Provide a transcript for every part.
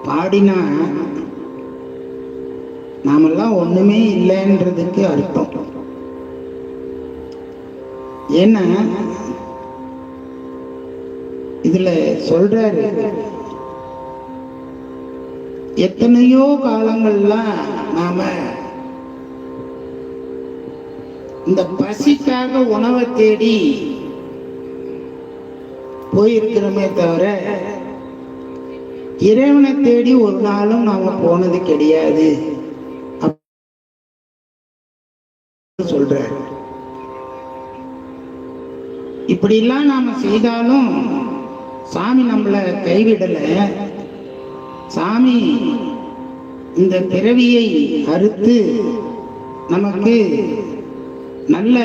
பாடினா நாமெல்லாம் ஒண்ணுமே இல்லைன்றதுக்கு அர்த்தம். ஏன்னா இதுல சொல்றாரு, எத்தனையோ காலங்கள்லாம் நாம இந்த பசிக்காக உணவை தேடி போயிருக்கிறோமே தவிர இறைவனை தேடி ஒரு நாளும் நாம போனது கிடையாது சொல்ற. இப்படி எல்லாம் நாம செய்தாலும் சாமி நம்மள கைவிடல. சாமி இந்த பிறவியை அறுத்து நமக்கு நல்ல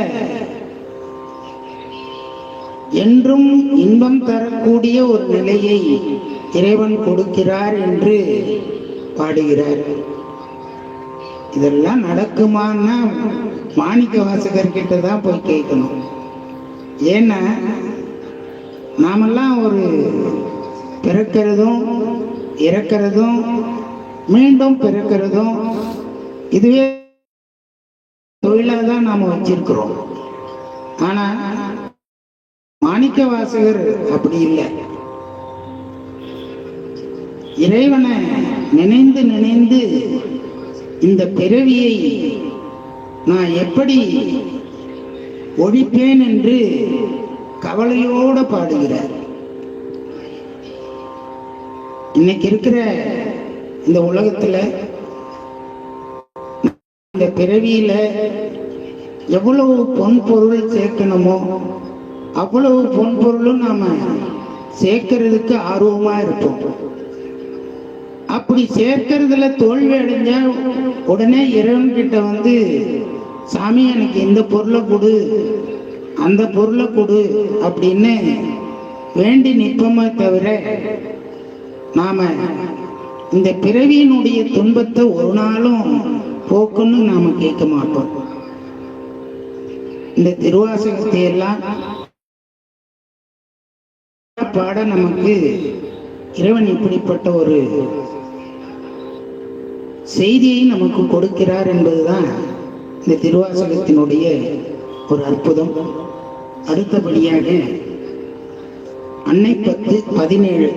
என்றும் இன்பம் தரக்கூடிய ஒரு நிலையை இறைவன் கொடுக்கிறார் என்று பாடுகிறார். இதெல்லாம் நடக்குமான்னா மாணிக்க வாசகர் கிட்ட தான் போய் கேட்கணும். ஏன்னா நாமெல்லாம் ஒரு பிறக்கிறதும் இறக்கிறதும் மீண்டும் பிறக்கிறதும் இதுவே தொழிலாக தான் நாம வச்சிருக்கிறோம். ஆனா மாணிக்க வாசகர் அப்படி இல்லை. இறைவனை நினைந்து நினைந்து இந்த பிறவியை நான் எப்படி ஒழிப்பேன் என்று கவலையோடு பாடுகிறார். இன்னைக்கு இருக்கிற இந்த உலகத்துல இந்த பிறவியில எவ்வளவு பொன் பொருள் சேர்க்கணுமோ அவ்வளவு பொன் பொருளும் நாம சேர்க்கறதுக்கு ஆர்வமா இருப்போம். அப்படி சேர்க்கறதுல தோல்வி அடைஞ்சா உடனே இறைவன் கிட்ட வந்து, சாமி எனக்கு இந்த பொருளை கொடு அந்த பொருளை கொடு அப்படின்னு வேண்டி நிற்போமே தவிர நாம இந்த பிறவியினுடைய துன்பத்தை ஒரு நாளும் போக்குன்னு நாம கேட்க மாட்டோம். இந்த திருவாசகத்தை எல்லாம் பாட நமக்கு இறைவன் இப்படிப்பட்ட ஒரு செய்தியை நமக்கு கொடுக்கிறார் என்பதுதான் இந்த திருவாசகத்தினுடைய ஒரு அற்புதம். அடுத்தபடியாக அன்னை 10:17